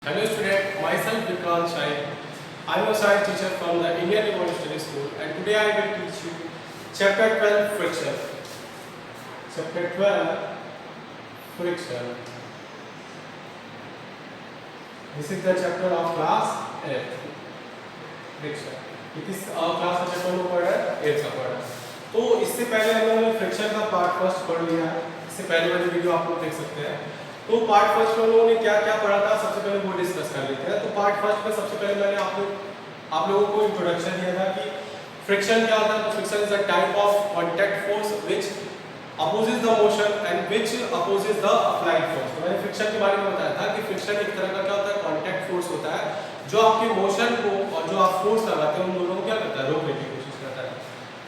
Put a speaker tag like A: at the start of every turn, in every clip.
A: Hello student, myself Vikrant Shai. I am a science teacher from the Indian University School and today I will teach you chapter 12 friction. Chapter 12 friction. This is the chapter of class 8 friction. किस class का chapter में पढ़ रहा है 8 का पढ़ रहा है। तो इससे पहले हम लोगों ने फ्रिक्शन का पार्ट फर्स्ट पढ़ लिया है। इससे पहले वाली वीडियो आप लोग देख सकते हैं। तो पार्ट फर्स्ट में लोगों ने क्या क्या पढ़ा था सबसे पहले वो डिस्कस कर लेते हैं। तो पार्ट फर्स्ट में सबसे पहले मैंने आप लोगों को इंट्रोडक्शन दिया था कि फ्रिक्शन क्या होता है। तो friction is a type of contact force which opposes the motion and which opposes the applied force. तो मैंने फ्रिक्शन के बारे में बताया था कि फ्रिक्शन एक तरह का क्या होता है, कांटेक्ट फोर्स होता है जो आपके मोशन को और जो आप फोर्स लगाते हैं उन दोनों को क्या करता है, रोकने की कोशिश करता है।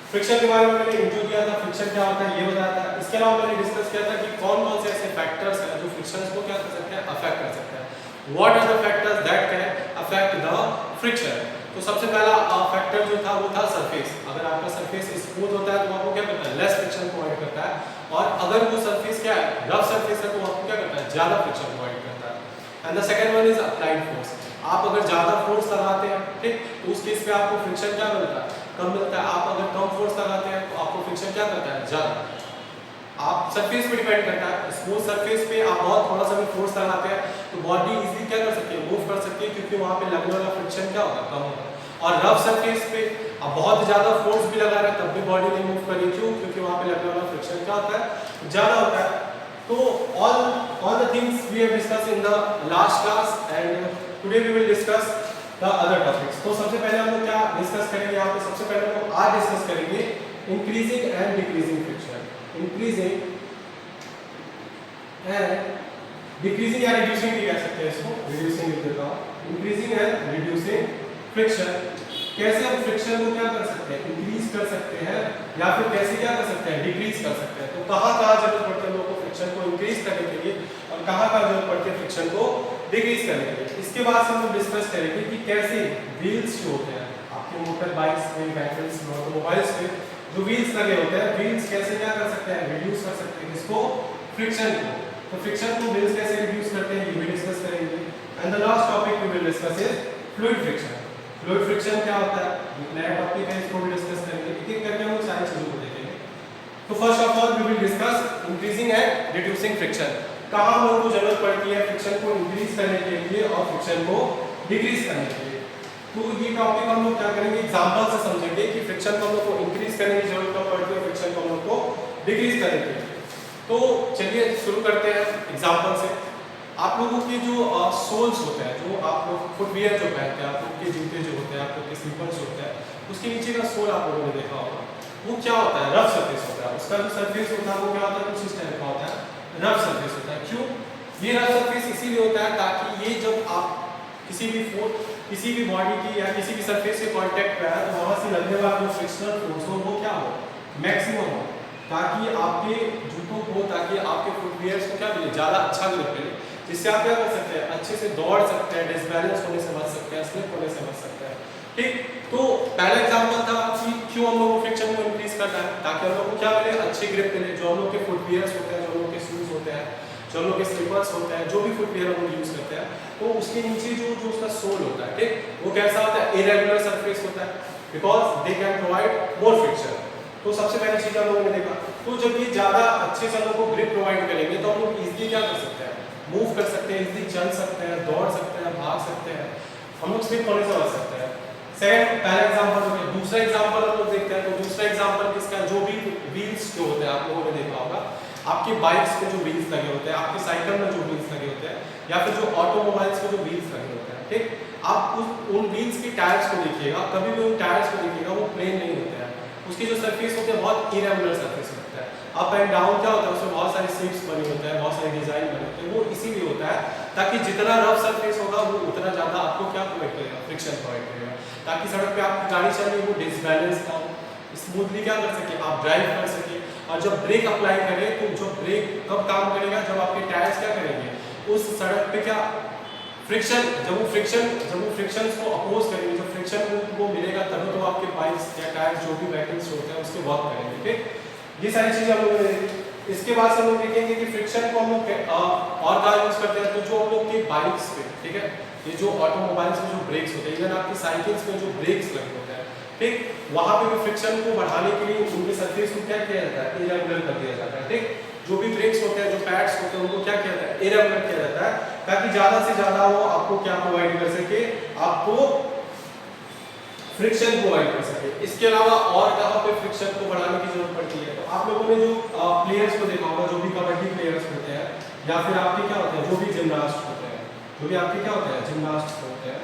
A: फ्रिक्शन के बारे में मैंने इंट्रो दिया था, फ्रिक्शन क्या होता है ये बताया था। इसके अलावा मैंने डिस्कस किया था कि कौन कौन से ऐसे फैक्टर्स हैं जो फ्रिक्शन को क्या कर सकते हैं, अफेक्ट कर सकते हैं। What are the factors that can affect the friction. तो सबसे पहला फैक्टर जो था वो था सरफेस। अगर आपका सरफेस स्मूथ होता है तो आपको क्या करता है, लेस फ्रिक्शन प्रोवाइड करता है। और अगर वो सरफेस क्या है, रफ सरफेस है, तो आपको क्या करता है, ज्यादा फ्रिक्शन प्रोवाइड करता है। And the second one is applied force. आप अगर ज्यादा फोर्स लगाते हैं, ठीक, तो उस केस पे आपको फ्रिक्शन क्या मिलता है, कम मिलता है। आप अगर कम फोर्स लगाते हैं तो आपको फ्रिक्शन क्या करता है, ज्यादा। आप सरफेस पे डिपेंड करता है। स्मूथ सरफेस पे आप बहुत थोड़ा सा भी फोर्स लगाते हैं तो बॉडी इजीली क्या कर सकती है, मूव कर सकती है, क्योंकि वहां पे लगने वाला फ्रिक्शन क्या होगा, कम होगा। और रफ सरफेस पे आप बहुत ज्यादा फोर्स भी लगा रहे हैं तब भी बॉडी नहीं मूव करेगी, क्यों, क्योंकि वहां पे लगने वाला फ्रिक्शन क्या होता है, ज्यादा होता है। तो all the things we have discussed in the last class and today we will discuss the other topics. तो सबसे पहले हम लोग क्या डिस्कस करेंगे यहाँ पे, सबसे पहले हम लोग आज डिस्कस करेंगे increasing and decreasing friction. Increasing and decreasing या रिड्यूसिंग भी कह सकते हैं इसको, रिड्यूसिंग लिख देता हूँ। Increasing and reducing friction. कैसे हम फ्रिक्शन को क्या कर सकते हैं, इंक्रीज कर सकते हैं, या फिर कैसे क्या कर सकते हैं, डिक्रीज कर सकते हैं। तो कहाँ जरूरत पड़ती है लोगों को फ्रिक्शन को इंक्रीज करने के लिए और कहाँ जरूरत पड़ती है फ्रिक्शन को डिक्रीज करने के लिए। इसके बाद हम लोग डिस्कस करेंगे कि कैसे व्हील्स जो होते हैं आपके मोटर बाइक्स में, व्हीकल्स में, ऑटोमोबाइल्स में जो व्हील्स लगे होते हैं, व्हील्स कैसे क्या कर सकते हैं, रिड्यूस कर सकते हैं इसको, फ्रिक्शन को। तो फ्रिक्शन को व्हील्स कैसे रिड्यूस करते हैं ये भी डिस्कस करेंगे। And the last topic we will discuss is fluid friction. Fluid friction क्या होता है, एक नया टॉपिक है, इसको भी डिस्कस करेंगे। एक एक करके हम लोग सारी चीजों को देखेंगे। तो first of all we will discuss increasing and reducing friction. कहां हम लोगों को जरूरत पड़ती है फ्रिक्शन को इंक्रीज करने के लिए और फ्रिक्शन को डिक्रीज करने के लिए। तो ये टॉपिक हम लोग क्या करेंगे, एग्जांपल से समझेंगे कि फ्रिक्शन को हम लोग को इंक्रीज करने की जरूरत कब पड़ती है, फ्रिक्शन को हम लोग को डिक्रीज करने के लिए। तो चलिए शुरू करते हैं एग्जांपल से। आप लोगों के जो सोल्स होते हैं, जो आप लोग फुटवियर जो पहनते हैं, आप लोग के जूते जो होते हैं, आप लोग के स्लीपर्स होते हैं, उसके नीचे का सोल आप लोगों ने देखा होगा, वो क्या होता है, रफ सरफेस होता है। उसका जो सरफेस होता है वो क्या होता है, कुछ इस टाइप का होता है, रफ सरफेस होता है। क्यों ये रफ सरफेस इसीलिए होता है ताकि ये जब आप किसी भी बॉडी की या किसी भी सरफेस के कांटेक्ट पे है तो वहां से लगने वाला जो फ्रिक्शनल फोर्स हो वो क्या हो, मैक्सिमम हो, ताकि आपके जूतों को, ताकि आपके फुटवियर्स को क्या मिले, ज्यादा अच्छा ग्रिप मिले, जिससे आप क्या कर सकते हैं, अच्छे से दौड़ सकते हैं, डिसबैलेंस होने से बच सकते हैं, स्लिप होने से बच सकते हैं। ठीक, तो पहला एग्जांपल था कि क्यों हम लोग को फ्रिक्शन को इंक्रीज करना है, ताकि हम लोग को क्या मिले, अच्छी ग्रिप मिले। जो हम लोग के फुटवियर्स होते हैं, जो हम लोग के शूज होते हैं, जो हम लोग के स्लीपर्स होते हैं, जो भी फुटवियर हम लोग यूज करते हैं, तो उसके नीचे जो उसका सोल होता है, ठीक, वो कैसा होता है, इरेगुलर सरफेस होता है, because they can provide more friction. तो सबसे पहली चीज हम लोगों ने देखा। तो जब ये ज्यादा अच्छे से हम लोग को ग्रिप प्रोवाइड करेंगे तो हम लोग इजीली क्या कर सकते हैं, मूव कर सकते हैं, इजीली चल सकते हैं, दौड़ सकते हैं, भाग सकते हैं, हम लोग स्लिप होने से बच सकते हैं। सेकंड, पहला एग्जांपल हो गया। दूसरा एग्जांपल हम लोग देखते हैं। तो दूसरा एग्जांपल किसका, जो भी व्हील्स जो होते हैं, आप लोगों ने देखा होगा आपके बाइक्स पे जो व्हील्स लगे होते हैं, आपके साइकिल में जो व्हील्स लगे होते हैं, या फिर जो ऑटोमोबाइल्स पे जो व्हील्स लगे होते हैं, ठीक, आप उन व्हील्स के टायर्स को देखिएगा, कभी भी उन टायर्स को देखिएगा वो प्लेन नहीं होते हैं। उसकी जो सरफेस होती है बहुत इरेगुलर सरफेस होता है, अप एंड डाउन क्या होता है, उसमें बहुत सारे शेप्स बने होते हैं, बहुत सारे डिजाइन बने होते हैं। वो इसीलिए होता है ताकि जितना रफ सरफेस होगा वो उतना ज्यादा आपको क्या प्रोवाइड करेगा, फ्रिक्शन प्रोवाइड करेगा, ताकि सड़क पे आपकी गाड़ी चल रही है वो डिसबैलेंस ना हो, स्मूथली क्या कर सके, आप ड्राइव कर सके। और जब ब्रेक अप्लाई करें तो जो ब्रेक कब काम करेगा, जब आपके टायर्स क्या करेंगे, उस सड़क पे क्या फ्रिक्शन, जब वो फ्रिक्शन को अपोज करेंगे, जब फ्रिक्शन को मिलेगा तभी तो आपके बाइक्स या टायर्स जो भी व्हीकल्स होते हैं उसके वर्क करेंगे। ठीक, ये सारी चीजें हम लोगों ने। इसके बाद से हम लोग देखेंगे कि फ्रिक्शन को हम लोग और कहाँ यूज करते हैं, तो जो हम लोग के बाइक्स पे, ठीक है, ये जो ऑटोमोबाइल्स में जो ब्रेक्स होते हैं, इवन आपकी साइकिल्स में जो ब्रेक्स लगे होते हैं, ठीक, वहाँ पे भी फ्रिक्शन को बढ़ाने के लिए उनके सरफेस को क्या किया जाता है, इरेगुलर कर दिया जाता है, ठीक। जो भी ब्रेक्स होते हैं, जो पैड्स होते हैं, उनको क्या किया जाता है, इरेगुलर किया जाता है, ताकि ज्यादा से ज्यादा वो आपको क्या प्रोवाइड कर सके, आपको फ्रिक्शन प्रोवाइड कर सके। इसके अलावा और कहाँ पे फ्रिक्शन को बढ़ाने की जरूरत पड़ती है, तो आप लोगों ने जो प्लेयर्स को देखा होगा, जो भी कबड्डी प्लेयर्स होते हैं, या फिर आपके क्या होते हैं, जो भी जिम्नास्ट होते हैं, जो भी आपके क्या होते हैं, जिम्नास्ट होते हैं,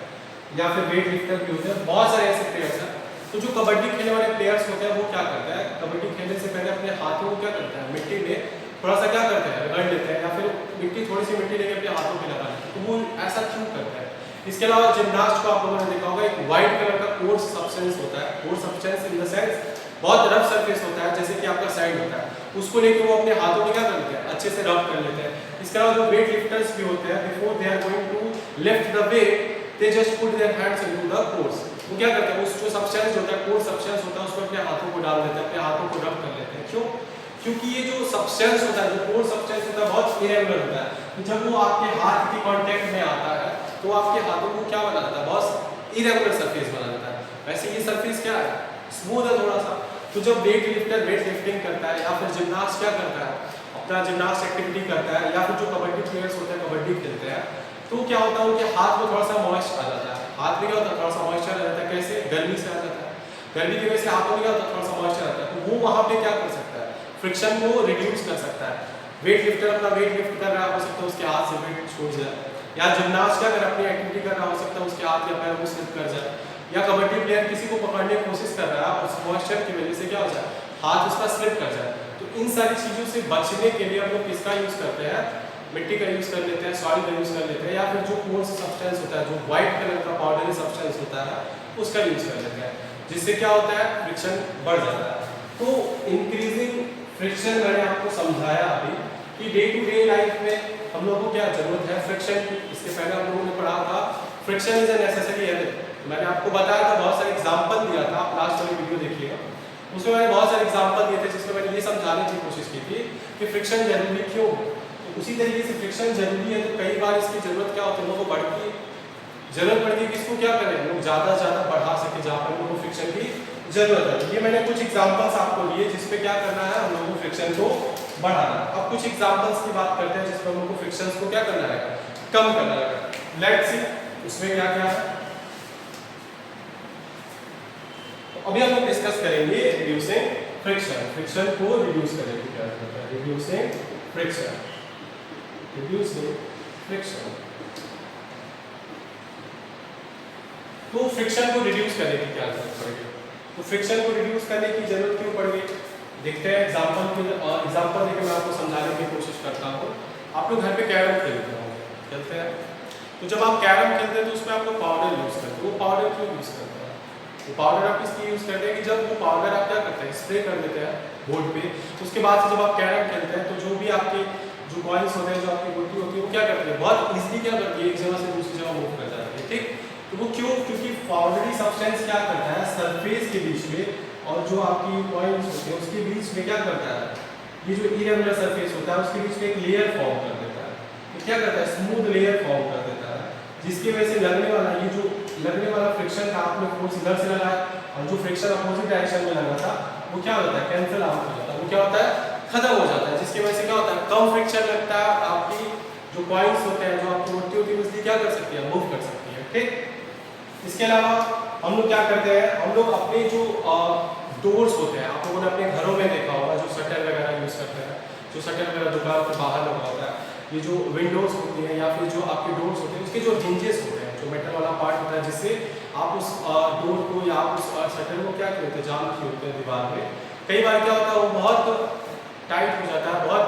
A: या फिर वेट लिफ्टर भी होते हैं, बहुत सारे ऐसे प्लेयर्स हैं। तो जो कबड्डी खेलने वाले प्लेयर्स होते हैं, वो क्या करते हैं, कबड्डी खेलने से पहले अपने हाथों को क्या करते हैं, मिट्टी में थोड़ा सा क्या करते हैं, रगड़ लेते हैं, या फिर मिट्टी थोड़ी सी मिट्टी लेके अपने हाथों पे लगा लेते हैं। तो वो ऐसा क्यों करते हैं? इसके अलावा जिम्नास्ट को आप लोगों ने देखा होगा, एक व्हाइट कलर का कोर्स सब्सटेंस होता है, course substance in the sense बहुत रफ सरफेस होता है, जैसे कि आपका साइड होता है, उसको लेके वो अपने हाथों में क्या कर लेते हैं, अच्छे से रब कर लेते हैं। इसके अलावा जो वेट लिफ्टर्स भी होते हैं, before they are going to lift the weight, they just put their hands into the course. वो क्या करते हैं, उस जो सब्सटेंस होता है, कोर्स सब्सटेंस होता है, उसको अपने हाथों को डाल देते हैं, अपने हाथों को रब कर लेते हैं। क्यों? क्योंकि ये जो सब्सटेंस होता है, जो कोर सब्सटेंस होता है, बहुत इरेगुलर होता है, तो जब वो आपके हाथ के कांटेक्ट में आता है, तो आपके हाथों को क्या बना देता है, बहुत इरेगुलर सरफेस बना देता है। वैसे ये सरफेस क्या है, स्मूथ है थोड़ा सा। तो जब वेट लिफ्टर वेट लिफ्टिंग करता है, या फिर जिम्नास्ट क्या करता है, अपना जिम्नास्ट एक्टिविटी करता है, या फिर जो कबड्डी प्लेयर्स होते हैं, कबड्डी खेलते हैं, तो क्या होता है, उनके हाथ में थोड़ा सा मॉइस्ट आ जाता है। हाथ में क्या होता है, थोड़ा सा मॉइस्चर आ जाता है। कैसे? गर्मी से आ जाता है, गर्मी की वजह से हाथों में क्या होता है, थोड़ा सा मॉइस्चर आता है, तो वो वहाँ पे क्या कर सकता है, फ्रिक्शन को रिड्यूस कर सकता है। वेट लिफ्टर अपना वेट लिफ्ट कर रहा हो सकता है, उसके हाथ से वेट छूट जाए, या जिम्नास्ट क्या अगर अपनी एक्टिविटी कर रहा हो सकता है, उसके हाथ या पैर को स्लिप कर जाए, या कबड्डी प्लेयर किसी को पकड़ने की कोशिश कर रहा है, उस मॉइस्चर की वजह से क्या हो जाए, हाथ उसका स्लिप कर जाए। तो इन सारी चीज़ों से बचने के लिए हम लोग किसका यूज़ करते हैं, मिट्टी का यूज़ कर लेते हैं, सॉइल का यूज़ कर लेते हैं, या फिर जो कोर्स सब्सटेंस होता है, जो व्हाइट कलर का पाउडरी सब्सटेंस होता है, उसका यूज़ कर लेते हैं, जिससे क्या होता है, फ्रिक्शन बढ़ जाता है। तो इंक्रीजिंग फ्रिक्शन मैंने आपको समझाया अभी कि डे टू डे लाइफ में हम लोगों को क्या जरूरत है, फ्रिक्शन की। इसके पहले हम लोगों ने पढ़ा था friction is a necessary element. मैंने आपको बताया था, बहुत सारे एग्जांपल दिया था, आप लास्ट वाली वीडियो देखिएगा, उसमें मैंने बहुत सारे एग्जांपल दिए थे, जिसमें मैंने ये समझाने की कोशिश की थी कि फ्रिक्शन जरूरी क्यों है। तो उसी तरीके से फ्रिक्शन जरूरी है, तो कई बार इसकी जरूरत क्या होती है, लोगों को बढ़ती है, जरूरत पड़ती है कि इसको क्या करें, लोग ज़्यादा से ज़्यादा बढ़ा सके जहाँ पर लोगों को फ्रिक्शन की जरूरत है। ये मैंने कुछ एग्जांपल्स आपको लिए, जिसपे क्या करना है, हम लोगों को फ्रिक्शन को बढ़ाना। अब कुछ एग्जांपल्स की बात करते हैं, जिसमें हम लोग को फ्रिक्शंस को क्या करना है, कम करना है। लेट्स सी उसमें क्या क्या है। तो अभी हम लोग डिस्कस करेंगे रिड्यूसिंग फ्रिक्शन। फ्रिक्शन को रिड्यूस करेंगे, क्या करता है, रिड्यूसिंग फ्रिक्शन, रिड्यूसिंग फ्रिक्शन। तो फ्रिक्शन को रिड्यूस करने की क्या जरूरत पड़ेगी, तो फ्रिक्शन को रिड्यूस करने की जरूरत क्यों पड़ गई, देखते हैं एग्जांपल देकर मैं आपको समझाने की कोशिश करता हूँ। आप लोग घर पे कैरम खेलते होंगे, खेलते हैं, तो जब आप कैरम खेलते हैं तो उसमें आप लोग पाउडर यूज़ करते हैं। वो पाउडर क्यों यूज़ करते हैं, वो पाउडर आप इसलिए यूज़ करते हैं कि जब वो पाउडर आप क्या करते हैं, स्प्रे कर देते हैं बोर्ड पे, उसके बाद से जब आप कैरम खेलते हैं, तो जो भी आपके जो कॉइन्स होते हैं, जो आपकी गुट्टी होती है, वो क्या करती है, बहुत ईजिली क्या करती है, एक जगह से दूसरी जगह मूव कर जाती है, ठीक। तो वो क्यों, क्योंकि पाउडरी सब्सटेंस क्या करता है, सरफेस के बीच में और जो आपकी कॉइन्स होते हैं उसके बीच में क्या करता है, ये जो इरेगुलर सरफेस होता है उसके बीच में एक लेयर फॉर्म कर देता है। तो क्या करता है, स्मूथ लेयर फॉर्म कर देता है, जिसकी वजह से लगने वाला ये जो लगने वाला फ्रिक्शन था, आपने फोर्स इधर से लगाया और जो फ्रिक्शन अपोजिट डायरेक्शन में लगा था, वो क्या होता है, कैंसिल आउट हो जाता है, वो क्या होता है, खत्म हो जाता है, जिसकी वजह से क्या होता है, कम फ्रिक्शन लगता है, आपकी जो कॉइन्स होते हैं, जो आपकी गुट्टी होती है, उसकी क्या कर सकती है, मूव कर सकती है, ठीक। इसके अलावा हम लोग क्या करते हैं, हम लोग अपने जो डोर्स होते हैं, आप लोगों ने अपने घरों में देखा होगा, जो शटर वगैरह यूज़ करते हैं, जो शटर वगैरह दुकान के बाहर लगा होता है, ये जो विंडोज़ होती हैं या फिर जो आपके डोर्स होते हैं, उसके जो हिंजेस होते हैं, जो मेटल वाला पार्ट होता है, जिससे आप उस डोर को या आप उस शटर को क्या करते हैं, जाम किए होते हैं दीवार में। कई बार क्या होता है, वो बहुत टाइट हो जाता है, बहुत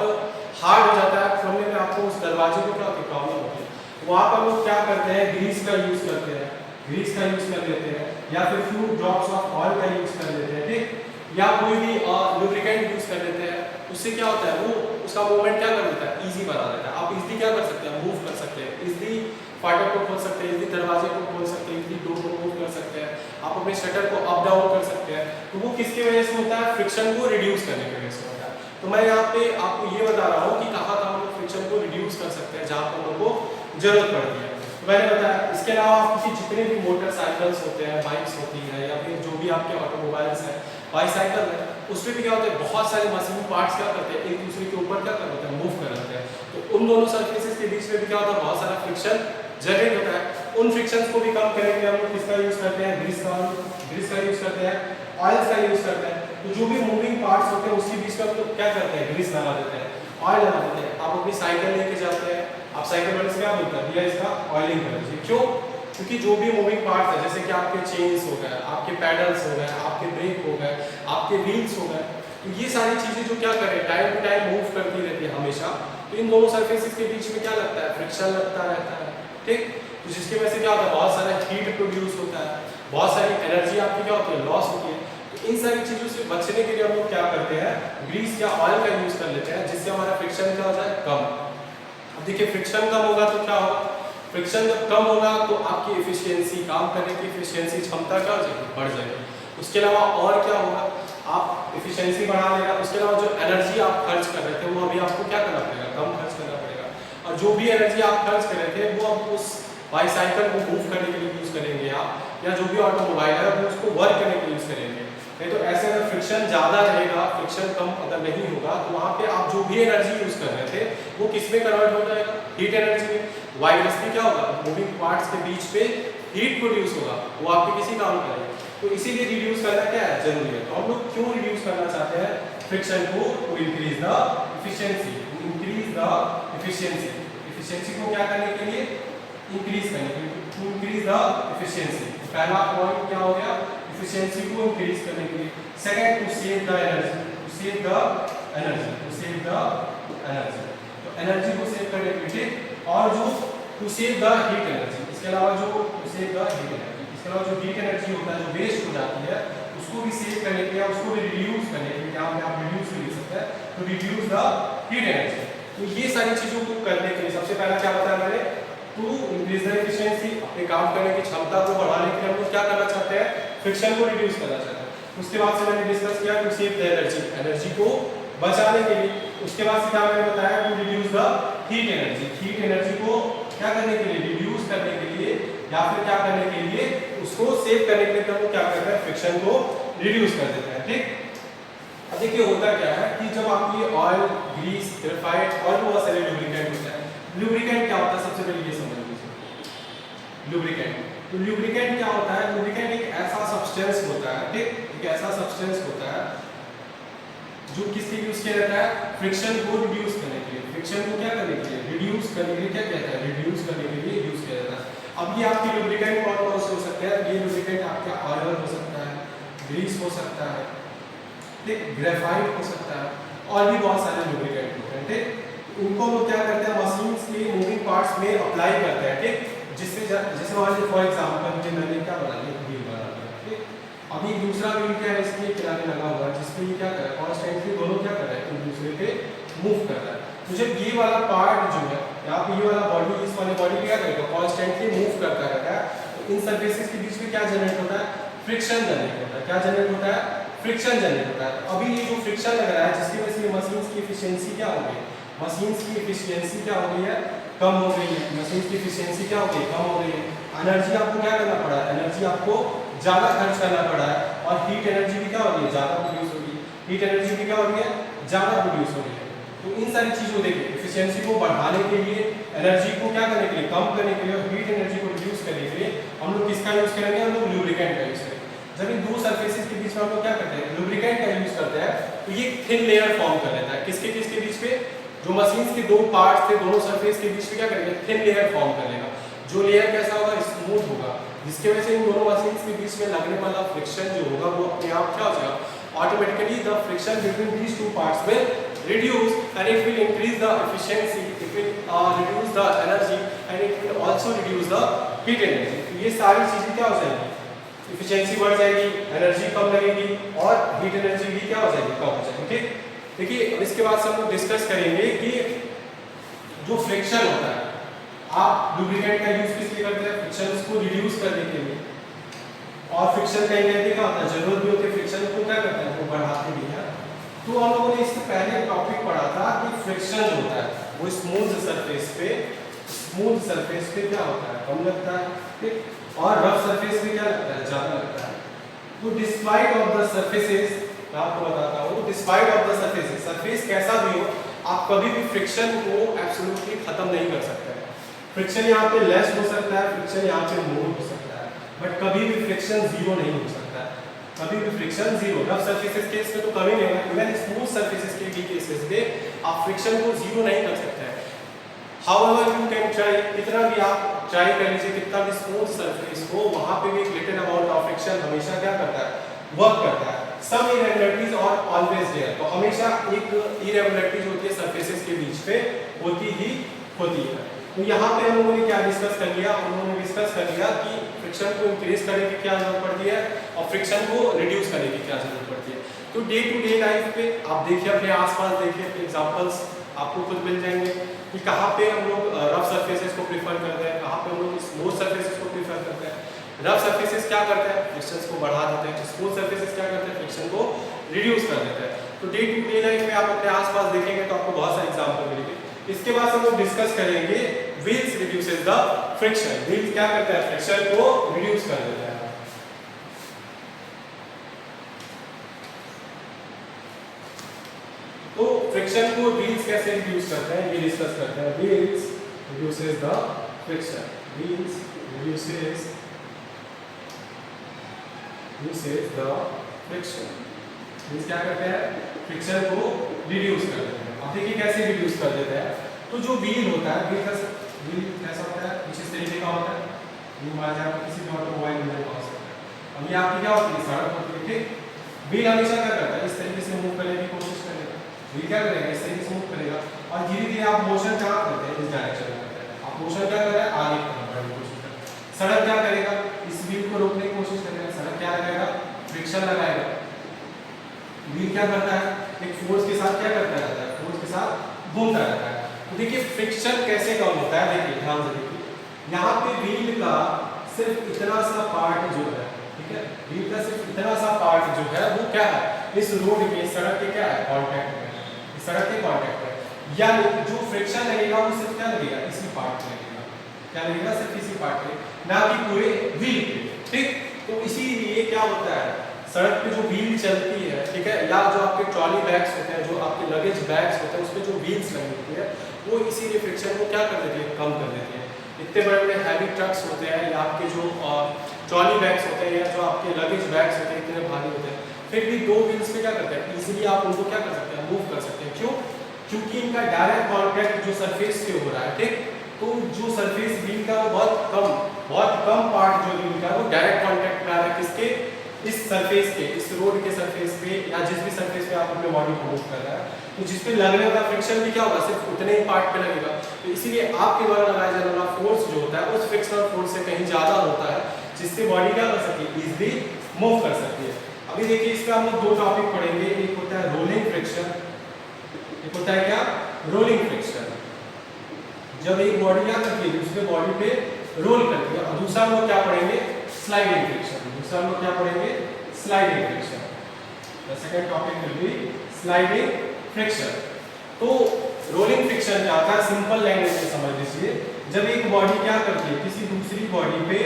A: हार्ड हो जाता है, खोलने में आपको उस दरवाजे को क्या होती है, प्रॉब्लम होती है। वहाँ पर लोग क्या करते हैं, ग्रीस का यूज़ करते हैं, ग्रीस का यूज़ कर लेते हैं, या फिर फ्यू ड्रॉप्स ऑफ ऑयल का यूज़ कर लेते हैं, ठीक, या कोई भी लुब्रिकेंट यूज़ कर लेते हैं। उससे क्या होता है, वो उसका मूवमेंट क्या कर देता है, ईजी बना देता है। आप इजीली क्या कर सकते हैं, मूव कर सकते हैं, इजीली फाटक को खोल सकते हैं, इजीली दरवाजे को खोल सकते हैं, इजीली डोर को मूव कर सकते हैं, आप अपने शटर को अप डाउन कर सकते हैं। तो वो किसकी वजह से होता है, फ्रिक्शन को रिड्यूस करने की वजह से होता है। तो मैं यहाँ पे आपको ये बता रहा हूँ कि कहाँ कहाँ हम लोग फ्रिक्शन को रिड्यूस कर सकते हैं जहाँ पर हम लोग को जरूरत पड़ती है। तो मैंने बताया इसके अलावा आपकी जितने भी मोटरसाइकिल्स होते हैं, बाइक्स होती है, या फिर जो भी आपके ऑटोमोबाइल्स हैं, बाईसाइकिल है, उसमें भी क्या होता है बहुत सारे मशीन पार्ट्स क्या करते हैं एक दूसरे के ऊपर क्या कर होते हैं मूव कर रहे हैं। तो उन दोनों सरफेसेस के बीच में भी क्या होता है बहुत सारा फ्रिक्शन जनरेट होता है। उन फ्रिक्शंस को भी कम करने के लिए हम लोग किसका यूज करते हैं, ग्रीस का यूज करते हैं, ऑयल का यूज करते हैं। तो जो भी मूविंग पार्ट्स होते हैं उसके बीच में हम लोग क्या करते हैं, ग्रीस लगा देते हैं, ऑयल लगा देते हैं। आप अपनी साइकिल लेके जाते हैं, आप साइकिल वाले से क्या बोलते हैं भैया इसका ऑयलिंग कर दीजिए। क्यों? क्योंकि जो भी मूविंग पार्ट्स है जैसे कि आपके चेन्स हो गए, आपके पैडल्स हो गए, आपके ब्रेक हो गए, आपके व्हील्स हो गए, तो ये सारी चीजें जो क्या करें टाइम टू टाइम मूव करती रहती है हमेशा। तो इन दोनों सरफेसेस के बीच में क्या लगता है, फ्रिक्शन लगता रहता है, ठीक। तो जिसकी वजह से क्या होता है बहुत सारा हीट प्रोड्यूस होता है, बहुत सारी एनर्जी आपकी क्या होती है लॉस होती है। तो इन सारी चीजों से बचने के लिए हम लोग क्या करते हैं, ग्रीस या ऑयल का यूज कर लेते हैं, जिससे हमारा फ्रिक्शन क्या हो जाए कम। अब देखिए फ्रिक्शन कम होगा तो क्या होगा, फ्रिक्शन जब कम होगा तो आपकी एफिशिएंसी, काम करने की एफिशिएंसी, क्षमता क्या हो जाएगी, बढ़ जाएगी। उसके अलावा और क्या होगा, आप एफिशिएंसी बढ़ा लेगा। उसके अलावा जो एनर्जी आप खर्च कर रहे थे वो अभी आपको क्या करना पड़ेगा, कम खर्च करना पड़ेगा। और जो भी एनर्जी आप खर्च कर रहे थे वो अब उस बाईसाइकिल को मूव करने के लिए यूज करेंगे आप, या जो भी ऑटोमोबाइल है वो उसको वर्क करने के लिए यूज करेंगे। नहीं तो ऐसे अगर फ्रिक्शन ज़्यादा रहेगा, फ्रिक्शन कम अगर नहीं होगा तो वहाँ पे आप जो भी एनर्जी यूज कर रहे थे वो किस में कन्वर्ट हो जाएगा, हीट एनर्जी में। वायरलेसली क्या होगा, मूविंग पार्ट्स के बीच पे हीट प्रोड्यूस होगा, वो आपके किसी काम का है। तो इसीलिए रिड्यूस करना क्या है, जरूरी है। तो हम लोग क्यों रिड्यूस करना चाहते हैं फ्रिक्शन को, to increase the efficiency, increase the efficiency. Efficiency को क्या करने के लिए, इंक्रीज करने के लिए, टू इंक्रीज द एफिशिएंसी। पहला पॉइंट क्या हो गया, एफिशिएंसी को इंक्रीज करने के लिए। Second, to save the energy, to save the energy, to save the energy, तो एनर्जी को सेव करने के लिए। और जो to save the heat energy, इसके अलावा जो to save the heat energy, इसके अलावा जो हीट एनर्जी होता है जो वेस्ट हो जाती है उसको भी सेव करने के लिए, उसको भी रिड्यूस करने के लिए, यहाँ पे आप रिड्यूस भी लिख सकते हैं, तो रिड्यूस द हीट एनर्जी। तो ये सारी चीजों को करने के लिए सबसे पहला क्या बताया मैंने, टू इंक्रीज द एफिशिएंसी, अपने काम करने की क्षमता को बढ़ाने के लिए हम लोग क्या करना चाहते हैं, फ्रिक्शन को रिड्यूस करना चाहते हैं। उसके बाद से मैंने डिस्कस किया to save the energy, energy को बचाने के लिए। उसके बाद से क्या मैंने बताया, to reduce the heat energy, heat energy को क्या करने के लिए, रिड्यूस करने के लिए, या फिर क्या करने के लिए, उसको सेव करने के लिए हम क्या करते हैं, फ्रिक्शन को रिड्यूस कर देते हैं, ठीक। अब देखिए होता क्या है कि जब आपकी ऑयल, ग्रीस, ग्रेफाइट और बहुत सारे लुब्रिकेंट होते हैं। लुब्रिकेंट क्या होता है, सबसे पहले ये समझ लीजिए लुब्रिकेंट। तो लुब्रिकेंट क्या होता है, लुब्रिकेंट एक ऐसा सब्सटेंस होता है, ठीक, एक ऐसा सब्सटेंस होता है जो किसके यूज किया जाता है, फ्रिक्शन को रिड्यूस करने के लिए। फ्रिक्शन को क्या करने के लिए, रिड्यूस करने के लिए, क्या कहता है, रिड्यूस करने के लिए यूज किया जाता है। अब ये आपके लुब्रिकेंट कौन कौन से हो सकते हैं, ये लुब्रिकेंट आपका ऑयल हो सकता है, ग्रीस हो सकता है, ठीक, ग्रेफाइट हो सकता है, और भी बहुत सारे लुब्रिकेंट होते हैं, ठीक। उनको लोग क्या करते हैं, मशीन्स के मूविंग पार्ट्स में अप्लाई करते हैं, ठीक। जिससे जैसे मान लीजिए फॉर एग्जांपल मैंने क्या बना लिया, व्हील बना लिया, ठीक। अभी दूसरा व्हील क्या है, इसके किनारे लगा हुआ है, जिसपे ये क्या कर रहा है, कॉन्स्टेंटली दोनों क्या कर रहे हैं, एक दूसरे पे मूव कर रहा है। तो जब ये वाला पार्ट जो है, यहाँ पे ये वाला बॉडी, इस वाले बॉडी क्या करेगा, कॉन्स्टेंटली मूव करता रहता है। तो इन सरफेसेस के बीच में क्या जनरेट होता है, फ्रिक्शन जनरेट होता है। क्या जनरेट होता है, फ्रिक्शन जनरेट होता है। अभी ये जो फ्रिक्शन लग रहा है, जिसकी वजह से मशीन्स की एफिशिएंसी क्या हो गई, मशीन्स की एफिशिएंसी क्या हो गई है, कम हो गई है। मशीन्स की एफिशिएंसी क्या हो गई, कम हो गई है। एनर्जी आपको क्या करना पड़ा है, एनर्जी आपको ज़्यादा खर्च करना पड़ा है, और हीट एनर्जी भी क्या हो रही है, ज़्यादा प्रोड्यूस होगी। हीट एनर्जी भी क्या हो रही है, ज़्यादा प्रोड्यूस हो रही है। तो इन सारी चीज़ों देखिए, एफिशिएंसी को बढ़ाने के लिए, एनर्जी को क्या करने के लिए, कम करने के लिए, और हीट एनर्जी को रिड्यूस करने के लिए हम लोग किसका यूज़ करेंगे, हम लोग लुब्रिकेंट का यूज़ करेंगे। जब इन दो सरफेसेस के बीच में हम लोग क्या करते हैं, लुब्रिकेंट का यूज़ करते हैं, तो ये थिन लेयर फॉर्म कर लेता है। किसके किसके बीच में, जो मशीन्स के दो पार्ट्स थे, दोनों सरफेस के बीच में क्या करेगा, थिन लेयर फॉर्म कर लेगा। जो लेयर कैसा होगा, स्मूथ होगा, जिसके वजह से इन दोनों मशीन्स के बीच में लगने वाला फ्रिक्शन जो होगा वो अपने आप क्या हो जाएगा, automatically the friction between these two parts में reduce, and it will increase the efficiency, it will reduce the energy, and it will also reduce the heat energy. तो ये सारी चीजें क्या हो जाएगी, efficiency बढ़ जाएगी, energy कम लगेगी, और heat energy भी क्या हो जाएगी, कम हो जाएगी, ठीक। देखिए अब इसके बाद से हम लोग डिस्कस करेंगे कि जो फ्रिक्शन होता है, आप लुब्रिकेंट का यूज किस लिए करते हैं, फ्रिक्शन को रिड्यूस करने के लिए। और फ्रिक्शन कहीं कहीं क्या होता है, जरूरत भी होती है, फ्रिक्शन को क्या करते हैं, वो बढ़ाते भी हैं। तो हम लोगों ने इससे पहले टॉपिक पढ़ा था कि फ्रिक्शन जो होता है वो स्मूथ सरफेस पे क्या होता है, कम लगता है, ठीक, और रफ सरफेस पे क्या लगता है, ज्यादा लगता है। तो डिस्पाइट ऑफ द सरफेसेस, मैं आपको बताता हूँ, despite of the surfaces, surface कैसा भी हो, आप कभी भी फ्रिक्शन को एब्सोल्युटली खत्म नहीं कर सकते हैं। फ्रिक्शन यहाँ पे लेस हो सकता है, फ्रिक्शन यहाँ पे मोर हो सकता है, बट कभी भी फ्रिक्शन जीरो नहीं हो सकता है, कभी भी फ्रिक्शन जीरो। रफ सरफेसेस के इसमें तो कभी नहीं होगा, इवन स्मूथ सरफेसेस के भी केसेस में आप फ्रिक्शन को जीरो नहीं कर सकते हैं। However, you can try, कितना भी आप ट्राई कर लीजिए, कितना भी स्मूथ सरफेस हो, वहाँ पे भी एक लिटिल अमाउंट ऑफ फ्रिक्शन हमेशा क्या करता है, वर्क करता है। सम इरेगुलरिटीज और ऑलवेज देयर, तो हमेशा एक इरेगुलरिटी जो होती है सरफेसेस के बीच पे होती ही होती है। तो यहाँ पे हम लोगों ने क्या डिस्कस कर लिया, हम लोगों ने डिस्कस कर लिया कि फ्रिक्शन को इंक्रीज करने की क्या जरूरत पड़ती है और फ्रिक्शन को रिड्यूस करने की क्या जरूरत पड़ती है। तो डे टू डे लाइफ पे आप देखिए, अपने आसपास देखिए, अपने एग्जांपल्स आपको खुद मिल जाएंगे कि कहाँ पे हम लोग रफ सरफेसेस को प्रीफर करते हैं, कहाँ पे हम लोग स्मूथ सरफेसेस को प्रीफर करते हैं। रफ सरफेसेस क्या करते हैं, फ्रिक्शन को बढ़ा देते हैं, स्मूथ सरफेसेस क्या करते हैं, फ्रिक्शन को रिड्यूस कर देते हैं। तो डे टू डे लाइफ में आप अपने आसपास देखेंगे तो आपको बहुत सारे एग्जाम्पल मिलेंगे। इसके बाद हम लोग डिस्कस करेंगे wheels reduces the friction. Wheels क्या करता है, फ्रिक्शन को रिड्यूस कर देता है। तो फ्रिक्शन को व्हील्स कैसे रिड्यूस करते हैं ये डिस्कस करते हैं। Wheels reduces the friction, wheels reduces the friction. Wheels क्या करते हैं, फ्रिक्शन को रिड्यूस कर देते हैं। अब देखिए कैसे रिड्यूस कर देते हैं। तो जो व्हील होता है, व्हील कैसा होता है, कुछ इस तरीके का होता है। व्हील मान लीजिए आप किसी भी ऑटोमोबाइल में हो सकता है। अब ये आपकी क्या होती है, सड़क होती है, ठीक। व्हील हमेशा क्या करता है, इस तरीके से मूव करने की कोशिश करेगा। व्हील क्या करेगा, इस तरीके से मूव करेगा और धीरे धीरे आप मोशन क्या करते हैं, इस डायरेक्शन में करते हैं। आप मोशन क्या कर रहे हैं, आगे की तरफ बढ़ने की कोशिश कर रहे हैं। सड़क क्या करेगा, इस व्हील को रोकने की कोशिश करेगा। सड़क क्या लगाएगा, फ्रिक्शन लगाएगा। व्हील क्या करता है, एक फोर्स के साथ क्या करता रहता है, फोर्स के साथ घूमता रहता है। तो देखिए फ्रिक्शन कैसे कम होता है, देखिए ध्यान से देखिए, यहाँ पे व्हील का सिर्फ इतना सा पार्ट जो है, ठीक है, व्हील का सिर्फ इतना सा पार्ट जो है वो क्या है, इस रोड के, सड़क के क्या है, कांटेक्ट में, इस सड़क के कांटेक्ट में। यानी जो फ्रिक्शन लगेगा वो सिर्फ क्या लगेगा, इसी पार्ट में लगेगा। क्या लगेगा, सिर्फ इसी पार्ट में, ना कि पूरे व्हील पे, ठीक। तो इसीलिए क्या होता है, सड़क पे जो व्हील चलती है, ठीक है, या जो आपके ट्रॉली बैग्स होते हैं, जो आपके लगेज बैग्स होते हैं, उसमें जो व्हील्स लगी होती है वो इसीलिए फ्रिक्शन को क्या कर देती है, कम कर देती है। इतने बड़े बड़े हैवी ट्रक्स होते हैं या आपके जो ट्रॉली बैग्स होते हैं या जो आपके लगेज बैग्स होते हैं, इतने भारी होते हैं, फिर भी दो व्हील्स पे क्या करते हैं, इजीली आप उनको क्या कर सकते हैं, मूव कर सकते हैं। क्यों, क्योंकि इनका डायरेक्ट कांटेक्ट जो सरफेस से हो रहा है, ठीक। तो जो सरफेस व्हील का वो बहुत कम पार्ट जो व्हील का वो डायरेक्ट कांटेक्ट में आ रहा है, किसके, इस सरफेस के, इस रोड के सरफेस पे या जिस भी सरफेस पे आप अपने बॉडी को मूव कर रहा है, तो जिस पे लगने वाला फ्रिक्शन भी क्या होगा, सिर्फ उतने ही पार्ट पे लगेगा। तो इसीलिए आपके द्वारा लगाया जाने वाला फोर्स जो होता है उस फ्रिक्शनल फोर्स से कहीं ज्यादा होता है, जिससे बॉडी क्या कर सकती है, इजीली मूव कर सकती है। अभी देखिए इसका हम लोग दो टॉपिक पढ़ेंगे, एक होता है रोलिंग फ्रिक्शन, एक होता है क्या, रोलिंग फ्रिक्शन। जब एक बॉडी क्या करती है दूसरे बॉडी पे रोल करती है। और दूसरा हम लोग क्या पढ़ेंगे, स्लाइडिंग फ्रिक्शन। दूसरा हम लोग क्या पढ़ेंगे, sliding friction. The second topic will be sliding friction. तो रोलिंग फ्रिक्शन क्या होता है, सिंपल लैंग्वेज में समझ लीजिए, जब एक बॉडी क्या करती है, किसी दूसरी बॉडी पे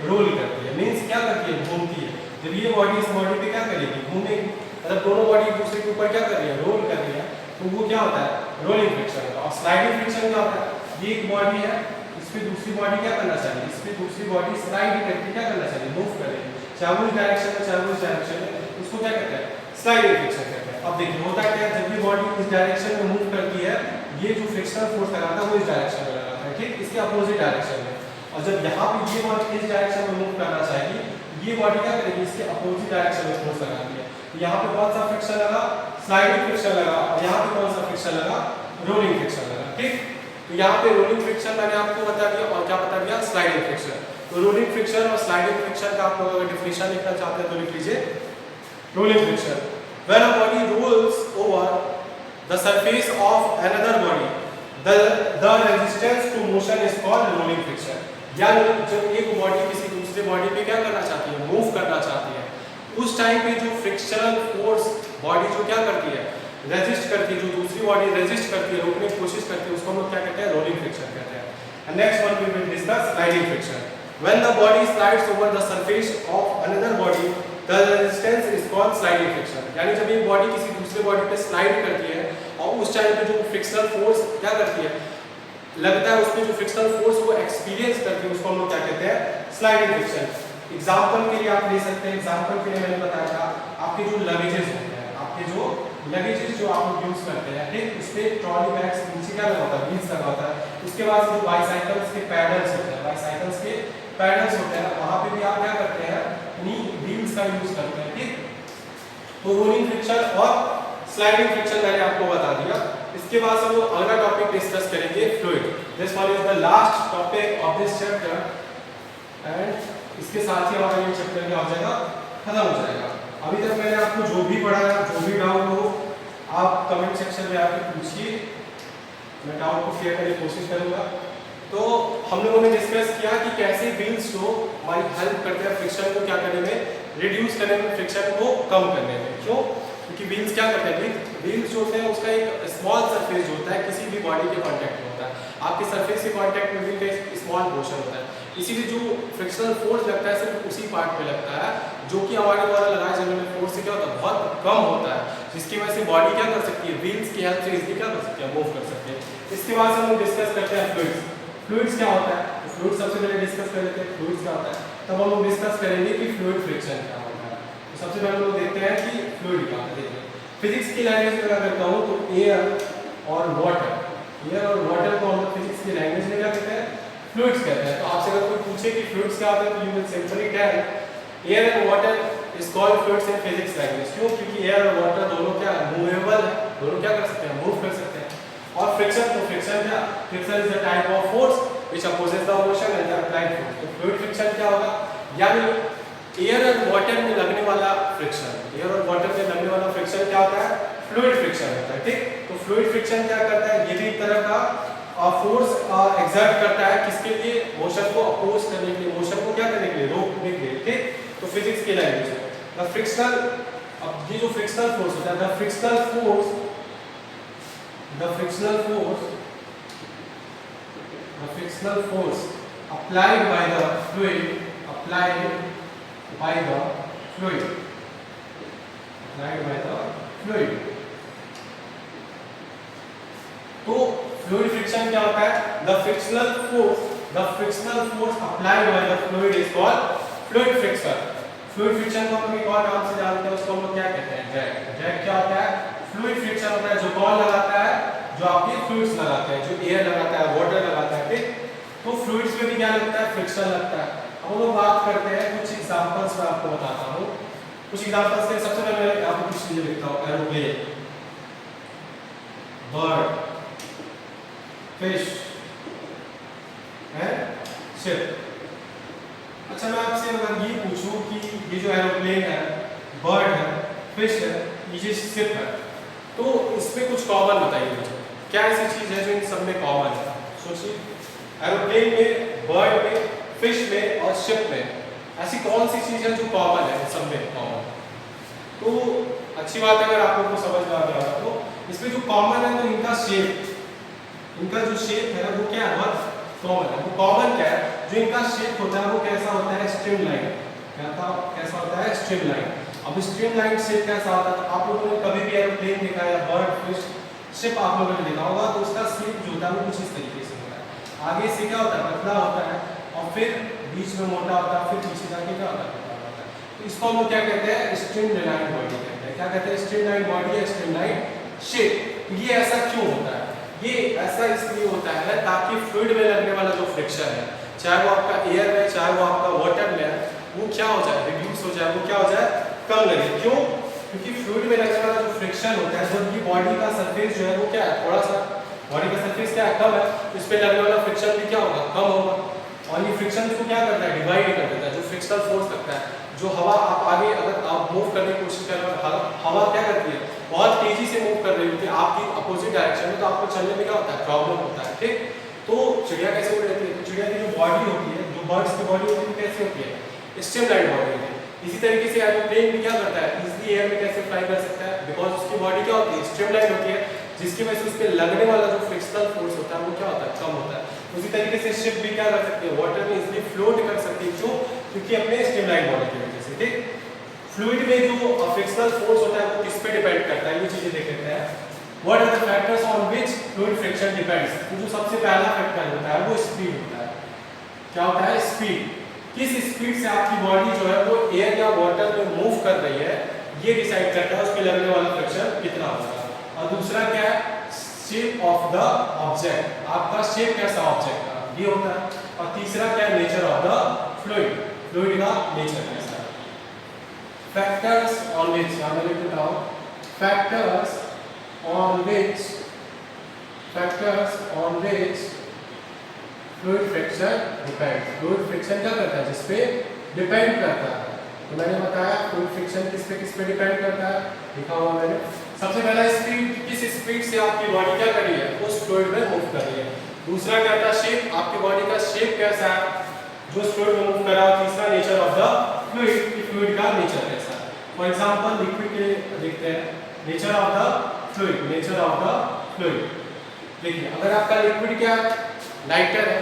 A: रोल करती है, मींस क्या करती है, घूमती है। जब ये बॉडी इस बॉडी पे क्या करेगी, घूमेगी, मतलब दोनों बॉडी एक दूसरे के ऊपर क्या कर रही है, रोल कर रही है, तो वो क्या होता है, रोलिंग फ्रिक्शन। और स्लाइडिंग फ्रिक्शन क्या होता है, ये एक बॉडी है, इस पे दूसरी बॉडी क्या करना चाहिए, इस पे दूसरी बॉडी स्लाइड करके क्या करना चाहिए, मूव करेगी, चाहे वो इस डायरेक्शन में चाहे वो इस डायरेक्शन में, उसको क्या कहते हैं, स्लाइडिंग फ्रिक्शन कहते हैं। अब देखिए होता क्या है, जब भी बॉडी इस डायरेक्शन में मूव करती है, ये जो फ्रिक्शनल फोर्स लगाता है वो इस डायरेक्शन में लगाता है, ठीक, इसके अपोजिट डायरेक्शन में। और जब यहाँ पे ये बॉडी इस डायरेक्शन में मूव करना चाहिए, ये बॉडी क्या करेगी, इसके अपोजिट डायरेक्शन में फोर्स लगाती है। यहाँ पे कौन सा फ्रिक्शन लगा, स्लाइडिंग फ्रिक्शन लगा, और यहाँ पे कौन सा फ्रिक्शन लगा, रोलिंग फ्रिक्शन लगा, ठीक। तो यहाँ पे रोलिंग फ्रिक्शन मैंने आपको बता दिया, और क्या बता दिया, स्लाइडिंग फ्रिक्शन। तो रोलिंग फ्रिक्शन और स्लाइडिंग फ्रिक्शन का आप लोग अगर डेफिनेशन लिखना चाहते हैं तो लिख लीजिए, rolling friction, when a body rolls over the surface of another body, the resistance to motion is called rolling friction। यानी जब एक बॉडी किसी दूसरे बॉडी पे क्या करना चाहती है, मूव करना चाहती है, उस टाइम पे जो फ्रिक्शनल फोर्स बॉडी जो क्या करती है, रेजिस्ट करती है, जो दूसरी बॉडी रेजिस्ट करती है, रोकने की कोशिश करती है, उसको हम लोग क्या कहते हैं, रोलिंग फ्रिक्शन कहते हैं। And next one we will discuss sliding friction. When the body slides over the surface of another body the resistance is called sliding friction. यानी जब एक बॉडी किसी दूसरे बॉडी पे स्लाइड करती है और उस टाइम पे जो फ्रिक्शनल फोर्स क्या करती है, लगता है उसमें जो फ्रिक्शनल फोर्स वो एक्सपीरियंस करती है, उसको हम लोग क्या कहते हैं, स्लाइडिंग फ्रिक्शन। एग्जांपल के लिए आप ले सकते हैं, एग्जांपल के लिए मैंने बताया था आपके जो लगेजेस होते हैं, आपके जो लगेजेस जो आप लोग यूज करते हैं, ठीक, उस पे ट्रॉली बैग्स नीचे क्या लगा होता है, व्हील्स लगा होता है। उसके बाद जो बाईसाइकिल्स के पैडल्स होते हैं, बाईसाइकिल्स के पैडल्स होते हैं, वहां पे भी आप क्या करते हैं, नी व्हील्स का यूज करते हैं, ठीक। तो रोलिंग फ्रिक्शन और स्लाइडिंग फ्रिक्शन मैंने आपको बता दिया। इसके बाद हम लोग अगला टॉपिक डिस्कस करेंगे, fluid. This one is the last topic of this chapter and इसके साथ ही हमारा ये चैप्टर क्या हो जाएगा, खत्म हो जाएगा। अभी तक मैंने आपको जो भी पढ़ाया, जो भी डाउट हो आप कमेंट सेक्शन में आके पूछिए, मैं डाउट को क्लियर करने की कोशिश करूंगा। तो हम लोगों ने डिस्कस किया कि कैसे व्हील्स जो हमारी हेल्प करते हैं फ्रिक्शन को क्या करने में, रिड्यूस करने में, फ्रिक्शन को कम करने में। क्यों? क्योंकि व्हील्स क्या करते हैं, व्हील्स जो होते हैं उसका एक स्मॉल सरफेस जो होता है किसी भी बॉडी के कांटेक्ट में होता है, आपके सरफेस के कांटेक्ट में व्हील का एक स्मॉल पोर्शन होता है, इसीलिए जो फ्रिक्शनल फोर्स लगता है सिर्फ उसी पार्ट पे लगता है, जो कि हमारे द्वारा लगाए जाने वाले फोर्स से क्या होता है, बहुत कम होता है, जिसकी वजह से बॉडी क्या कर सकती है, व्हील्स की हेल्प से इजीली क्या कर सकती है, मूव कर सकती है। इसके बाद हम लोग डिस्कस करते हैं फ्लूइड्स। फ्लूइड्स क्या होता है, तो फ्लूइड सबसे पहले डिस्कस कर लेते हैं फ्लूइड्स क्या होता है, तब हम लोग डिस्कस करेंगे कि फ्लूइड फ्रिक्शन क्या होता है। तो सबसे पहले हम लोग देखते हैं कि फ्लूइड क्या होता है। देखिए फिजिक्स की लैंग्वेज में अगर करता हूँ तो एयर और वाटर, एयर और वाटर को हम लोग फिजिक्स की लैंग्वेज में क्या कहते हैं, फ्लूइड्स कहते हैं। तो आपसे अगर कोई पूछे कि फ्लूइड्स क्या होते हैं तो you will simply tell air and water is called fluids in physics language. क्यों? क्योंकि एयर और वाटर दोनों क्या मूवेबल है, दोनों क्या कर सकते हैं, मूव कर सकते हैं। और फ्रिक्शन, तो फ्रिक्शन क्या, friction is the type of force which opposes the motion and the applied force. तो फ्लूइड फ्रिक्शन क्या होगा, यानी एयर और वाटर में लगने वाला फ्रिक्शन, एयर और वाटर में लगने वाला फ्रिक्शन क्या होता है, फ्लूइड फ्रिक्शन होता है, ठीक। तो फ्लूइड फ्रिक्शन क्या करता है, ये भी एक तरह का फोर्स एक्सर्ट करता है, किसके लिए, मोशन को अपोज करने के लिए, मोशन को क्या करने के लिए, रोकने के लिए, ठीक। तो फिजिक्स की लैंग्वेज में द फ्रिक्शनल, अब ये जो फ्रिक्शनल फोर्स होता है, the frictional force, the frictional force, the frictional force applied by the fluid, applied by the fluid, applied by the fluid। तो फ्लूइड फ्रिक्शन क्या होता है, the frictional force applied by the fluid is called fluid friction. Fluid friction को हम एक और नाम से जानते हैं, उसको हम लोग क्या कहते हैं, ड्रैग। ड्रैग क्या होता है, फ्लूइड फ्रिक्शन होता है, जो कौन लगाता है, जो आपके फ्लूइड्स लगाते हैं, जो एयर लगाता है, वाटर लगाता है, ठीक। तो फ्लूइड्स में भी क्या लगता है, फ्रिक्शन लगता है। अब हम लोग बात करते हैं कुछ एग्जांपल्स मैं आपको बताता हूँ, कुछ एग्जांपल्स के सबसे पहले मैं आपको कुछ चीजें लिखता हूँ, aeroplane, bird, fish and ship. अच्छा मैं आपसे अगर ये पूछूं कि ये जो एरोप्लेन है, बर्ड है, फिश है, ये शिप है, तो इसमें कुछ कॉमन बताइए मुझे, क्या ऐसी चीज है जो इन सब में कॉमन है। सोचिए एरोप्लेन में, बर्ड में, फिश में और शिप में ऐसी कौन सी चीज है जो कॉमन है, सब में कॉमन। तो अच्छी बात है अगर आप लोगों को समझ में आ गया तो इसमें जो कॉमन है तो इनका शेप, इनका जो शेप है वो क्या है, बहुत कॉमन है। वो कॉमन क्या है, जो इनका शेप होता है वो कैसा होता है, स्ट्रीमलाइन। कैसा होता है, स्ट्रीमलाइन। अब स्ट्रीमलाइन शेप कैसा होता है, आप लोगों ने कभी भी एरोप्लेन देखा या बर्ड, फिश, शिप आप लोगों ने देखा होगा, तो उसका शेप जो होता है वो कुछ इस तरीके से होता है। आगे से क्या होता है, पतला होता है और फिर बीच में मोटा होता है, फिर पीछे जाके क्या होता है, पतला होता है। तो इसको हम लोग क्या कहते हैं, स्ट्रीमलाइन बॉडी कहते हैं। क्या कहते हैं, स्ट्रीमलाइन बॉडी या स्ट्रीमलाइन शेप। ये ऐसा क्यों होता है, ये ऐसा इसलिए होता है ताकि फ्लूइड में लगने वाला जो फ्रिक्शन है, चाहे वो आपका एयर में, चाहे वो आपका वाटर में है, वो क्या हो जाए, रिड्यूस हो जाए, वो क्या हो जाए, कम लगे। क्यों? क्योंकि फ्लूइड में लगने वाला जो फ्रिक्शन होता है, जब ये बॉडी का सरफेस जो है वो क्या है, थोड़ा सा बॉडी का सरफेस क्या है, कम है, तो इस पे लगने वाला फ्रिक्शन भी क्या होगा, कम होगा। और ये फ्रिक्शन को क्या करता है, डिवाइड कर देता है। जो फ्रिक्शनल फोर्स लगता है, जो हवा आप आगे अगर आप मूव करने की कोशिश कर रहे हो, हवा क्या करती है, बहुत तेजी से मूव कर रही होती है आपकी अपोजिट डायरेक्शन में, तो आपको चलने में क्या होता है, प्रॉब्लम होता है, ठीक। तो चिड़िया कैसे उड़ रहती है, तो चिड़िया की जो बॉडी होती है, जो बर्ड्स की बॉडी होती है, कैसे होती है, स्ट्रीमलाइन बॉडी होती है। इसी तरीके से एरोप्लेन भी क्या करता है, इजीली एयर में कैसे फ्लाई कर सकता है, बिकॉज उसकी बॉडी क्या होती है, स्ट्रीमलाइन होती है, जिसकी वजह से उस पर लगने वाला जो फ्रिक्शनल फोर्स होता है वो क्या होता है, कम होता है। उसी तरीके से शिप भी क्या कर सकती है, वाटर में इजीली फ्लोट कर सकती है, क्यों, क्योंकि अपने स्ट्रीमलाइन बॉडी की वजह से। ठीक, फ्लूइड में जो फ्रिक्शनल फोर्स होता है वो किस पे डिपेंड करता है, ये चीजें देख लेते हैं। What are the factors on which fluid friction depends. तो जो सबसे पहला फैक्टर होता है वो स्पीड होता है। क्या होता है, स्पीड। किस स्पीड से आपकी बॉडी जो है वो एयर या वाटर में मूव कर रही है, ये डिसाइड करता है उस पे लगने वाला फ्रिक्शन कितना होगा। और दूसरा क्या है, शेप ऑफ द ऑब्जेक्ट, आपका शेप कैसा ऑब्जेक्ट का, ये होता है। और तीसरा क्या है, nature of the fluid, fluid का नेचर कैसा है। फैक्टर्स ऑन व्हिच, यहां मैं लिख देता हूं, factors on which fluid friction depends. Fluid friction क्या करता है, जिस पे डिपेंड करता है। तो मैंने बताया फ्लूइड फ्रिक्शन किस पे डिपेंड करता है, लिखा हुआ मैंने। सबसे पहला स्पीड, किस स्पीड से आपकी बॉडी क्या कर रही है, उस फ्लूइड में मूव कर रही है। दूसरा क्या था, शेप, आपकी बॉडी का शेप कैसा है जो उस फ्लूइड में मूव कर रहा है। तीसरा नेचर ऑफ द फ्लूइड, कि फ्लूइड का नेचर कैसा है। फॉर एग्जांपल लिक्विड के देखते हैं, nature of the fluid, nature of the fluid. देखिए अगर आपका लिक्विड क्या लाइटर है,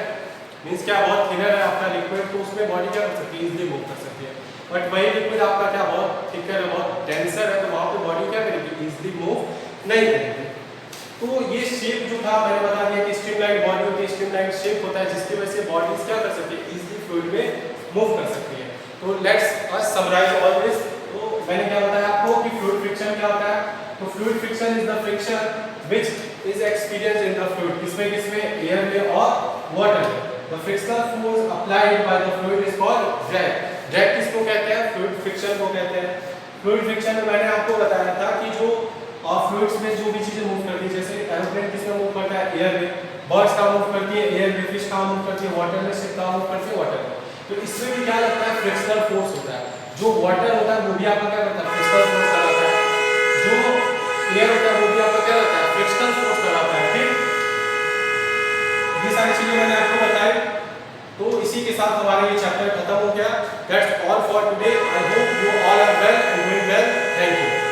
A: मींस क्या बहुत थिनर है आपका लिक्विड, तो उसमें बॉडी क्या कर सकती है, इजीली मूव कर सकती है। बट वही लिक्विड आपका क्या बहुत थिकर है, बहुत डेंसर है, तो वहां पे बॉडी क्या करेगी, इजीली मूव नहीं करेगी। तो ये शेप जो था मैंने बता दिया कि स्ट्रीमलाइन बॉडी होती है, स्ट्रीमलाइन शेप होता है, जिसकी वजह से बॉडीज क्या कर सकती है, इजीली फ्लूइड में मूव कर सकती है। तो let's us summarise all this. तो मैंने क्या बताया आपको कि फ्लूइड फ्रिक्शन क्या होता है। तो fluid friction is the friction which is experienced in the fluid, किसमें एयर में और वाटर में। The frictional force applied by the fluid is called drag। drag किसको कहते हैं, फ्लूइड फ्रिक्शन को कहते हैं। फ्लूइड फ्रिक्शन में मैंने आपको बताया था कि जो फ्लूइड्स में जो भी चीजें मूव करती है, जैसे एरोप्लेन किसमें मूव करता है, एयर में, बर्ड्स का मूव करती है एयर में, फिश का मूव करती है वाटर में, शिप का मूव करती है वाटर में। तो इसमें भी क्या लगता है, फ्रिक्शनल फोर्स होता है। जो वाटर होता है वो भी आपका क्या करता है, फ्रिक्शनल फोर्स लगाता है। जो एयर होता है वो भी आपका क्या करता है, फ्रिक्शनल फोर्स लगाता है। ठीक, ये सारी चीजें मैंने आपको बताई। तो इसी के साथ हमारा ये चैप्टर खत्म हो गया। That's all for today. I hope you all are well and doing well. Thank you.